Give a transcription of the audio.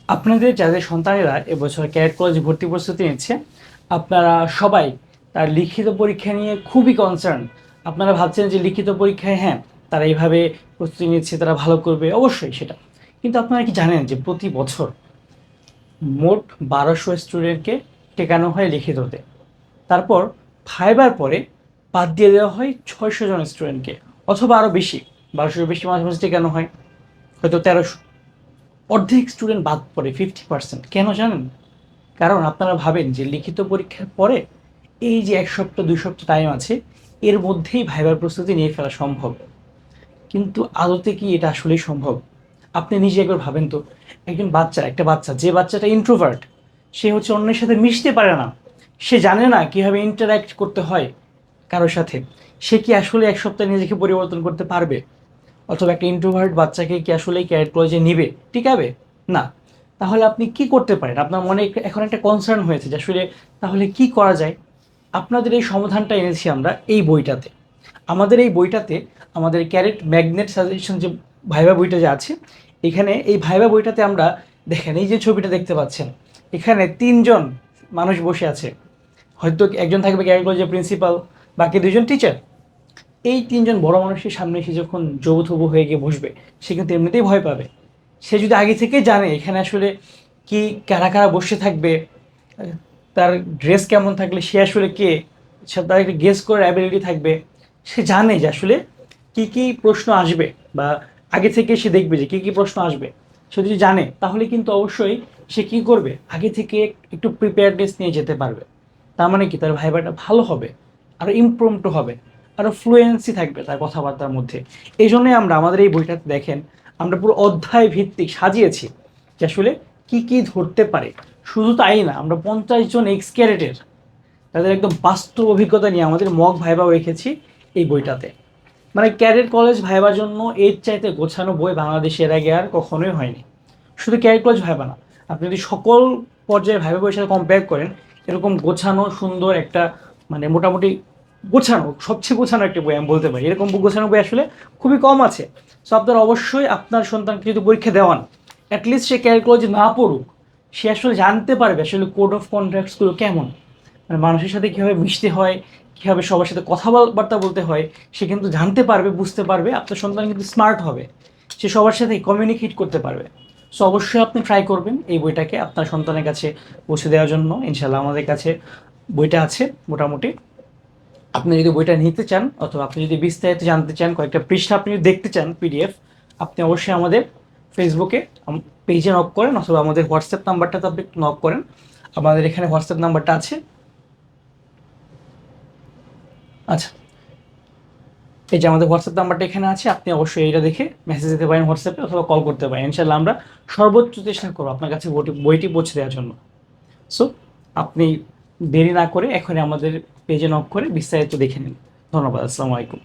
আপনাদের যাদের সন্তানেরা এবছর ক্যাডেট কলেজে ভর্তি প্রস্তুতি নিচ্ছে, আপনারা সবাই তার লিখিত পরীক্ষা নিয়ে খুবই কনসার্ন। আপনারা ভাবছেন যে লিখিত পরীক্ষায় হ্যাঁ, তারা এইভাবে প্রস্তুতি নিচ্ছে, তারা ভালো করবে, অবশ্যই সেটা। কিন্তু আপনারা কি জানেন যে প্রতি বছর মোট 1200 স্টুডেন্টকে টেকানো হয় লিখিততে। তারপর ভাইবার পরে বাদ দিয়ে দেওয়া হয় 600 জন স্টুডেন্টকে, অথবা আরও বেশি, 1200 বেশি মাঝে মাঝে টেকানো হয়, হয়তো 1300। অর্ধেক স্টুডেন্ট বাদ পড়ে, 50%। কেন জানেন? কারণ আপনারা ভাবেন যে লিখিত পরীক্ষার পরে এই যে 1 সপ্তাহ 2 সপ্তাহ টাইম আছে, এর মধ্যেই ভাইবার প্রস্তুতি নিয়ে ফেলা সম্ভব। কিন্তু আদতে কি এটা আসলেই সম্ভব? আপনি নিজে একবার ভাবেন তো, একজন বাচ্চা, একটা বাচ্চা, যে বাচ্চাটা ইন্ট্রোভার্ট, সে হচ্ছে অন্যের সাথে মিশতে পারে না, সে জানে না কীভাবে ইন্টারাক্ট করতে হয় কারোর সাথে, সে কি আসলে 1 সপ্তাহে নিজেকে পরিবর্তন করতে পারবে? অথবা একটা ইন্ট্রোভার্ট বাচ্চাকে কি আসলেই ক্যাডেট কলেজে নিবে, টিকাবে? না। তাহলে আপনি কি করতে পারেন? আপনার মনে এখন একটা কনসার্ন হয়েছে যে আসলে তাহলে কি করা যায়? আপনাদের এই সমাধানটা এনেছি আমরা এই বইটাতে। আমাদের এই বইটাতে, আমাদের ক্যারেট ম্যাগনেট সাজেশন যে ভাইবা বইটা যে আছে, এখানে এই ভাইবা বইটাতে আমরা, দেখেন এই যে ছবিটা দেখতে পাচ্ছেন, এখানে 3জন মানুষ বসে আছে। হয়তো একজন থাকবে ক্যারেট কলেজের প্রিন্সিপাল, বাকি 2জন টিচার। এই 3জন বড় মানুষের সামনে এসে যখন যৌথুবু হয়ে গিয়ে বসবে, সে কিন্তু এমনিতেই ভয় পাবে। সে যদি আগে থেকে জানে এখানে আসলে কি, কারা কারা বসে থাকবে, তার ড্রেস কেমন থাকলে সে আসলে কে, সে তার একটা গেস করার অ্যাবিলিটি থাকবে। সে জানে যে আসলে কি কি প্রশ্ন আসবে, বা আগে থেকে সে দেখবে যে কি কি প্রশ্ন আসবে। সে যদি জানে তাহলে কিন্তু অবশ্যই সে কি করবে, আগে থেকে একটু প্রিপেয়ারনেস নিয়ে যেতে পারবে। তার মানে কি, তার ভাইবাটা ভালো হবে, আরও ইমপ্রম্পটু হবে, আরও ফ্লুয়েন্সি থাকবে তার কথাবার্তার মধ্যে। এই জন্যই আমরা আমাদের এই বইটাতে দেখেন, আমরা পুরো অধ্যায় ভিত্তিক সাজিয়েছি যে আসলে কি কি ধরতে পারে। শুধু তাই না, আমরা 50 জন এক্স ক্যাডেটের, তাদের একদম বাস্তব অভিজ্ঞতা নিয়ে আমাদের মক ভাইবাও রেখেছি এই বইটাতে। মানে ক্যাডেট কলেজ ভাইবার জন্য এর চাইতে গোছানো বই বাংলাদেশে এর আগে আর কখনোই হয়নি। শুধু ক্যাডেট কলেজ ভাইবা না, আপনি যদি সকল পর্যায়ে ভাইবা বইয়ের সাথে কম্পেয়ার করেন, এরকম গোছানো সুন্দর একটা, মানে মোটামুটি গোছানো, সবচেয়ে গোছানো একটা বই আমি বলতে পারি, এরকম গোছানো বই আসলে খুবই কম আছে। সো আপনারা অবশ্যই আপনার সন্তানকে যদি পরীক্ষা দেওয়ান, অ্যাটলিস্ট সে ক্যাডেট কলেজে না পড়ুক, সে আসলে জানতে পারবে আসলে কোড অফ কন্ডাক্টসগুলো কেমন, মানে মানুষের সাথে কীভাবে মিশতে হয়, কীভাবে সবার সাথে কথাবার্তা বলতে হয়, সে কিন্তু জানতে পারবে, বুঝতে পারবে। আপনার সন্তান কিন্তু স্মার্ট হবে, সে সবার সাথে কমিউনিকেট করতে পারবে। সো অবশ্যই আপনি ট্রাই করবেন এই বইটাকে আপনার সন্তানের কাছে পৌঁছে দেওয়ার জন্য। ইনশাল্লাহ আমাদের কাছে বইটা আছে মোটামুটি। আপনি যদি বইটা নিতে চান, অথবা আপনি যদি বিস্তারিত জানতে চান, কয়েকটা পৃষ্ঠা আপনি যদি দেখতে চান পিডিএফ, আপনি অবশ্যই আমাদের ফেসবুকে পেজে নক করেন, অথবা আমাদের হোয়াটসঅ্যাপ নাম্বারটাতে আপনি নক করেন। আমাদের এখানে হোয়াটসঅ্যাপ নাম্বারটা আছে। আচ্ছা, এই যে আমাদের হোয়াটসঅ্যাপ নাম্বারটা এখানে আছে, আপনি অবশ্যই এইটা দেখে মেসেজ দিতে পারেন হোয়াটসঅ্যাপে, অথবা কল করতে পারেন। ইনশাল্লাহ আমরা সর্বোচ্চ চেষ্টা করবো আপনার কাছে বইটি পৌঁছে দেওয়ার জন্য। সো আপনি দেরি না করে এখনই আমাদের পেজে নক করে বিস্তারিত দেখে নিন। ধন্যবাদ। আসসালামু আলাইকুম।